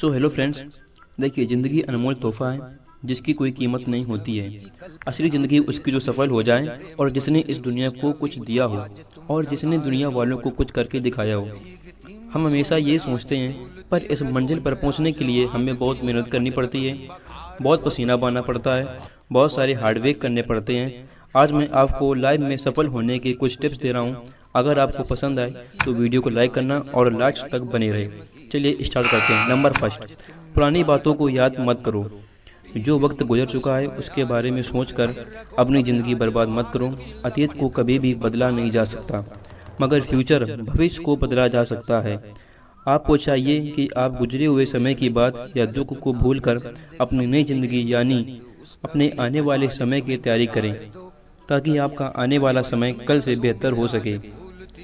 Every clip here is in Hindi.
सो हेलो फ्रेंड्स, देखिए ज़िंदगी अनमोल तोहफा है जिसकी कोई कीमत नहीं होती है। असली ज़िंदगी उसकी जो सफल हो जाए और जिसने इस दुनिया को कुछ दिया हो और जिसने दुनिया वालों को कुछ करके दिखाया हो। हम हमेशा ये सोचते हैं, पर इस मंजिल पर पहुंचने के लिए हमें बहुत मेहनत करनी पड़ती है, बहुत पसीना बहाना पड़ता है, बहुत सारे हार्डवर्क करने पड़ते हैं। आज मैं आपको लाइफ में सफल होने के कुछ टिप्स दे रहा हूँ। अगर आपको पसंद आए तो वीडियो को लाइक करना और लास्ट तक बने रहे। चलिए स्टार्ट करते हैं। नंबर फर्स्ट, पुरानी बातों को याद मत करो। जो वक्त गुजर चुका है उसके बारे में सोचकर अपनी ज़िंदगी बर्बाद मत करो। अतीत को कभी भी बदला नहीं जा सकता, मगर फ्यूचर भविष्य को बदला जा सकता है। आपको चाहिए कि आप गुजरे हुए समय की बात या दुख को भूलकर अपनी नई ज़िंदगी यानी अपने आने वाले समय की तैयारी करें, ताकि आपका आने वाला समय कल से बेहतर हो सके।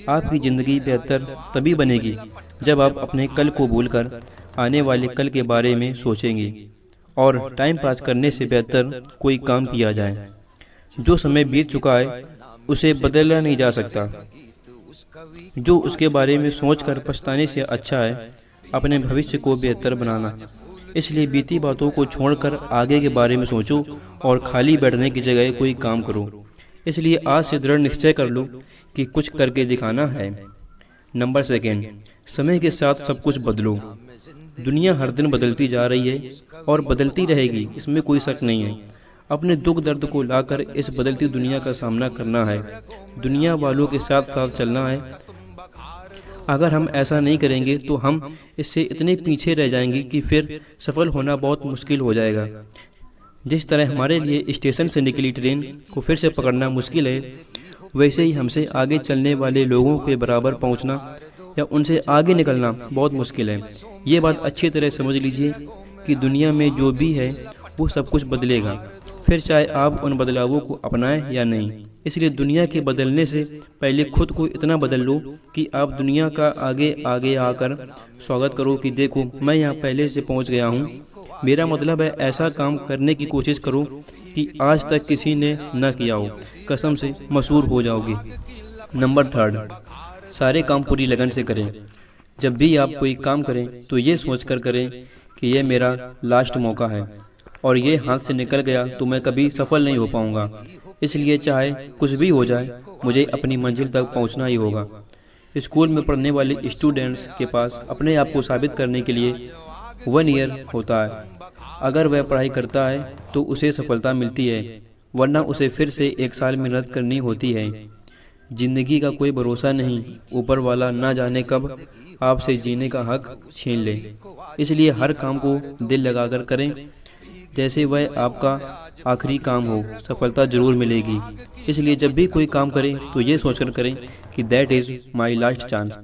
आपकी ज़िंदगी बेहतर तभी बनेगी जब आप अपने कल को भूलकर आने वाले कल के बारे में सोचेंगे और टाइम पास करने से बेहतर कोई काम किया जाए। जो समय बीत चुका है उसे बदला नहीं जा सकता। जो उसके बारे में सोचकर पछताने से अच्छा है अपने भविष्य को बेहतर बनाना। इसलिए बीती बातों को छोड़कर आगे के बारे में सोचो और खाली बैठने की जगह कोई काम करो। इसलिए आज से दृढ़ निश्चय कर लो कि कुछ करके दिखाना है। नंबर सेकेंड, समय के साथ सब कुछ बदलो। दुनिया हर दिन बदलती जा रही है और बदलती रहेगी, इसमें कोई शक नहीं है। अपने दुख दर्द को लाकर इस बदलती दुनिया का सामना करना है, दुनिया वालों के साथ साथ चलना है। अगर हम ऐसा नहीं करेंगे तो हम इससे इतने पीछे रह जाएंगे कि फिर सफल होना बहुत मुश्किल हो जाएगा। जिस तरह हमारे लिए स्टेशन से निकली ट्रेन को फिर से पकड़ना मुश्किल है, वैसे ही हमसे आगे चलने वाले लोगों के बराबर पहुंचना या उनसे आगे निकलना बहुत मुश्किल है। ये बात अच्छी तरह समझ लीजिए कि दुनिया में जो भी है वो सब कुछ बदलेगा, फिर चाहे आप उन बदलावों को अपनाएं या नहीं। इसलिए दुनिया के बदलने से पहले खुद को इतना बदल लो कि आप दुनिया का आगे आगे आकर स्वागत करो कि देखो मैं यहाँ पहले से पहुँच गया हूँ। मेरा मतलब है ऐसा काम करने की कोशिश करो कि आज तक किसी ने न किया हो। कसम से मशहूर हो जाओगे। नंबर थर्ड, सारे काम पूरी लगन से करें। जब भी आप कोई काम करें तो ये सोचकर करें कि ये मेरा लास्ट मौका है और ये हाथ से निकल गया तो मैं कभी सफल नहीं हो पाऊंगा। इसलिए चाहे कुछ भी हो जाए मुझे अपनी मंजिल तक पहुंचना ही होगा। स्कूल में पढ़ने वाले स्टूडेंट्स के पास अपने आप को साबित करने के लिए 1 ईयर होता है। अगर वह पढ़ाई करता है तो उसे सफलता मिलती है, वरना उसे फिर से 1 साल मेहनत करनी होती है। जिंदगी का कोई भरोसा नहीं, ऊपर वाला ना जाने कब आपसे जीने का हक छीन ले। इसलिए हर काम को दिल लगाकर करें, जैसे वह आपका आखिरी काम हो। सफलता जरूर मिलेगी। इसलिए जब भी कोई काम करें तो ये सोचकर करें कि that is my last chance.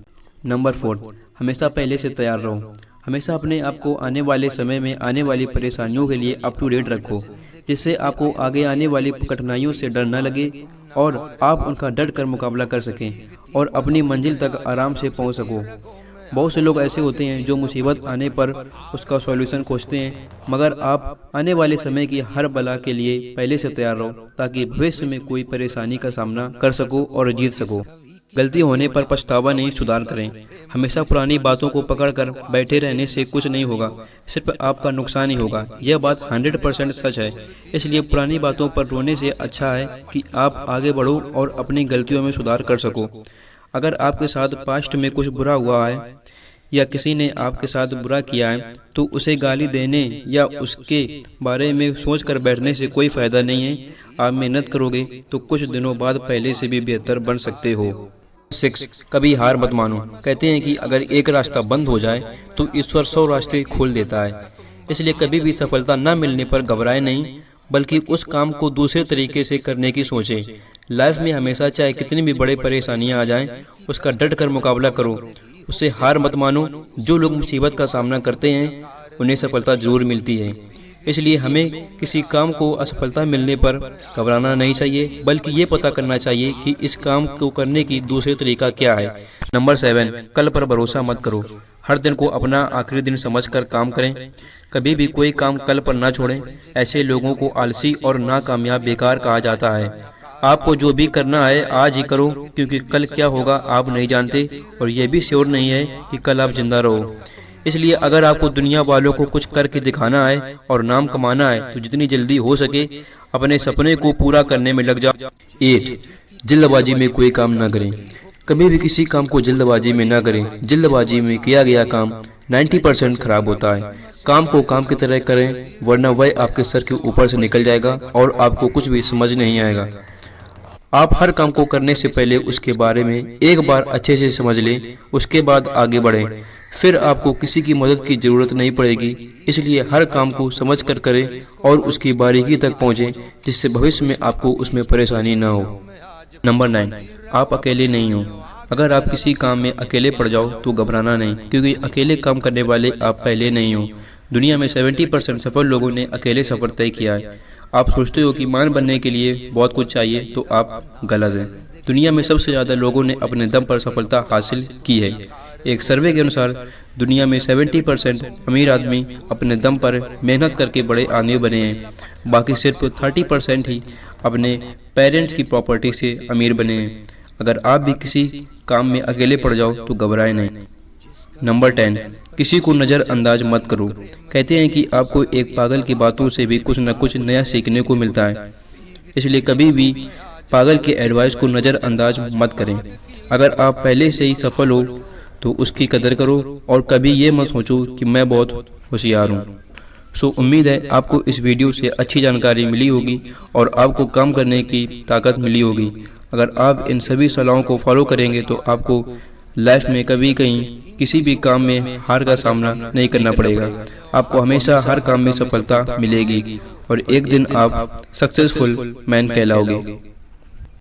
Number 4, हमेशा पहले से तैयार रहो। हमेशा अपने आप को आने वाले समय में आने वाली परेशानियों के लिए अप टू डेट रखो, जिससे आपको आगे आने वाली कठिनाइयों से डर न लगे और आप उनका डट कर मुकाबला कर सकें और अपनी मंजिल तक आराम से पहुंच सको। बहुत से लोग ऐसे होते हैं जो मुसीबत आने पर उसका सॉल्यूशन खोजते हैं, मगर आप आने वाले समय की हर बला के लिए पहले से तैयार रहो, ताकि भविष्य में कोई परेशानी का सामना कर सको और जीत सको। गलती होने पर पछतावा नहीं, सुधार करें। हमेशा पुरानी बातों को पकड़कर बैठे रहने से कुछ नहीं होगा, सिर्फ आपका नुकसान ही होगा। यह बात 100% सच है। इसलिए पुरानी बातों पर रोने से अच्छा है कि आप आगे बढ़ो और अपनी गलतियों में सुधार कर सको। अगर आपके साथ पास्ट में कुछ बुरा हुआ है या किसी ने आपके साथ बुरा किया है तो उसे गाली देने या उसके बारे में सोचकर बैठने से कोई फ़ायदा नहीं है। आप मेहनत करोगे तो कुछ दिनों बाद पहले से भी बेहतर बन सकते हो। 6, कभी हार मत मानो। कहते हैं कि अगर एक रास्ता बंद हो जाए तो ईश्वर 100 रास्ते खोल देता है। इसलिए कभी भी सफलता न मिलने पर घबराए नहीं, बल्कि उस काम को दूसरे तरीके से करने की सोचें। लाइफ में हमेशा चाहे कितनी भी बड़ी परेशानियां आ जाएं, उसका डट कर मुकाबला करो, उससे हार मत मानो। जो लोग मुसीबत का सामना करते हैं उन्हें सफलता जरूर मिलती है। इसलिए हमें किसी काम को असफलता मिलने पर घबराना नहीं चाहिए, बल्कि ये पता करना चाहिए कि इस काम को करने की दूसरे तरीका क्या है। नंबर 7, कल पर भरोसा मत करो। हर दिन को अपना आखिरी दिन समझकर काम करें। कभी भी कोई काम कल पर ना छोड़ें। ऐसे लोगों को आलसी और नाकामयाब बेकार कहा जाता है। आपको जो भी करना है आज ही करो, क्योंकि कल क्या होगा आप नहीं जानते और ये भी श्योर नहीं है कि कल आप जिंदा रहो। इसलिए अगर आपको दुनिया वालों को कुछ करके दिखाना है और नाम कमाना है तो जितनी जल्दी हो सके अपने सपने को पूरा करने में लग जाओ। 8 जल्दबाजी में कोई काम ना करें। कभी भी किसी काम को जल्दबाजी में ना करें। जल्दबाजी में किया गया काम 90% खराब होता है। काम को काम की तरह करें वरना वह आपके सर के ऊपर से निकल जाएगा और आपको कुछ भी समझ नहीं आएगा। आप हर काम को करने से पहले उसके बारे में एक बार अच्छे से समझ लें, उसके बाद आगे बढ़ें। फिर आपको किसी की मदद की जरूरत नहीं पड़ेगी। इसलिए हर काम को समझ कर करें और उसकी बारीकी तक पहुंचें, जिससे भविष्य में आपको उसमें परेशानी ना हो। नंबर 9 आप अकेले नहीं हो। अगर आप किसी काम में अकेले पड़ जाओ तो घबराना नहीं, क्योंकि अकेले काम करने वाले आप पहले नहीं हो। दुनिया में 70% सफल लोगों ने अकेले सफर तय किया है। आप सोचते हो कि महान बनने के लिए बहुत कुछ चाहिए, तो आप गलत हैं। दुनिया में सबसे ज़्यादा लोगों ने अपने दम पर सफलता हासिल की है। एक सर्वे के अनुसार दुनिया में 70% अमीर आदमी अपने दम पर मेहनत करके बड़े आदमी बने हैं। बाकी सिर्फ 30% ही अपने पेरेंट्स की प्रॉपर्टी से अमीर बने हैं। अगर आप भी किसी काम में अकेले पड़ जाओ तो घबराएं नहीं। नंबर 10 किसी को नज़रअंदाज मत करो। कहते हैं कि आपको एक पागल की बातों से भी कुछ न कुछ नया सीखने को मिलता है। इसलिए कभी भी पागल के एडवाइस को नज़रअंदाज मत करें। अगर आप पहले से ही सफल हो तो उसकी कदर करो और कभी ये मत सोचो कि मैं बहुत होशियार हूँ। उम्मीद है आपको इस वीडियो से अच्छी जानकारी मिली होगी और आपको काम करने की ताकत मिली होगी। अगर आप इन सभी सलाहों को फॉलो करेंगे तो आपको लाइफ में कभी कहीं किसी भी काम में हार का सामना नहीं करना पड़ेगा। आपको हमेशा हर काम में सफलता मिलेगी और एक दिन आप सक्सेसफुल मैन कहलाओगे।